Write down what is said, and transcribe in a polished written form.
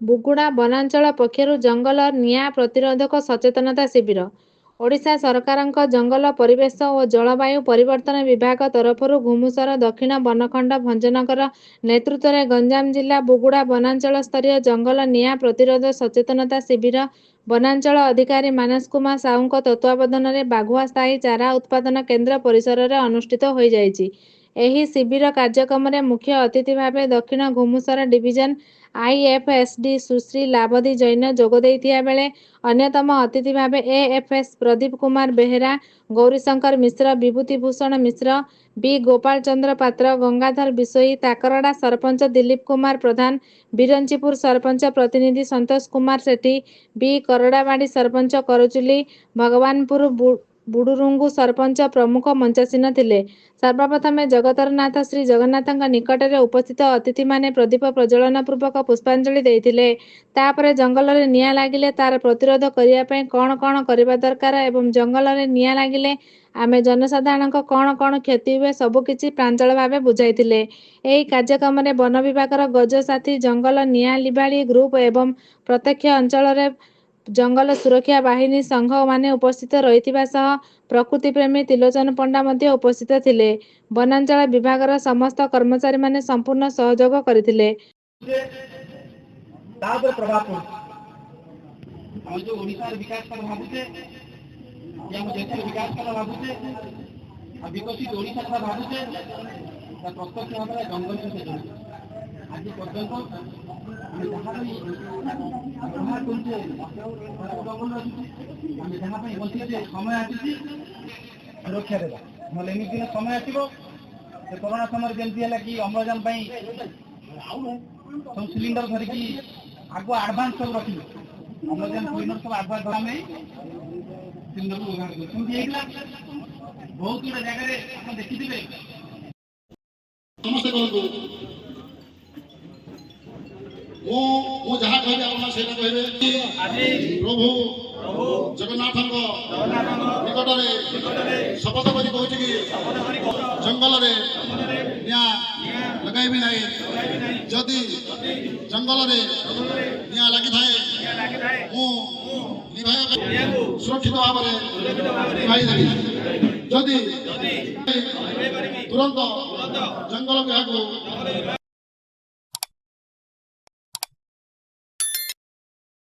बुगुड़ा वनांचल पक्षरु जंगल निया प्रतिरोधक सचेतनता शिविर ओडिशा सरकारଙ୍କ जंगल परिवेश और जलवायु परिवर्तन विभाग तरफरु घुमुसर दक्षिण वनखंड भंजनगर नेतृत्व में गंजाम जिला बुगुड़ा वनांचल स्तरीय जंगल निया प्रतिरोध सचेतनता शिविर वनांचल अधिकारी मानस कुमार साहू तत्वावधान में बाघुआ स्थायी चारा उत्पादन केन्द्र परिसर में अनुष्ठित हो जाइछि। एही शिविर कार्यक्रम में मुख्य अतिथि भाव दक्षिण घुमुसर डिविजन आईएफएसडी सुश्री लाभदी जैन जोगदेइथिया बेले अन्यतम अतिथि भाव एएफएस प्रदीप कुमार बेहेरा, गौरीशंकर मिश्र, विभूतिभूषण मिश्र, बी गोपाल चंद्र पात्र, गंगाधर बिशोई, ताकरड़ा सरपंच दिलीप कुमार प्रधान, बिरंचीपुर सरपंच प्रतिनिधि संतोष कुमार सेठी, बी करड़ाबाड़ी सरपंच करचुली, भगवानपुर बुडुरुंगु सरपंच प्रमुख मंचासीन थिले। सर्वप्रथमे जगतरनाथ श्री जगन्नाथ निकट में उपस्थित अतिथि माने प्रदीप प्रज्वलन पूर्वक पुष्पांजलि देइथिले। तापरे जंगल में निया लागिले तार प्रतिरोध करने कौन कौन करबा दरकार एवं जंगल में निया लागिले आमे जनसाधारण कौन कौन क्षति हुए सबकिछि प्रांजल भाव बुझाइथिले। एही कार्यक्रम में वन विभाग गज साथी जंगल निया लिबाड़ी ग्रुप एवं प्रत्यक्ष अंचल जंगल सुरक्षा बाहिनी संघ माने उपस्थित रहिथिबा सह प्रकृति प्रेमी त्रिलोचन पंडा मध्य उपस्थित थिले। वनांचल विभागर समस्त कर्मचारी माने संपूर्ण सहयोग करथिले। तापर प्रभाव हम जो ओडिसा विकास कर भाबुते या हम देश विकास कर भाबुते आ विकसित ओडिसा का भाबुते ता प्रत्यक्ष भाव जंगल से जोड़ित आज पर्यंत हम जहाँ व्यवहार करछे जंगल हम जहाँ बसी समय आसी रक्षा देवा ना एमती समय आसो कोरोना समय जमी है कि अम्लजान सब सिलिंडर धरिकी आगु आडभांस सब रखी अम्लजान सिलिंडर सब आडभांस धरा में सिलिंडर को व्यवहार कर बहुत गुड़ा जगह देखिए समस्ते कहूँ जहाँ कहे आप कहे प्रभु जगन्नाथ निकट में शपथ कर कहूँ कि जंगल निया लगाइबी ना जदि जंगल निया लगी थाए सुरक्षित भाव में निभाई जदि तुरंत जंगल विभाग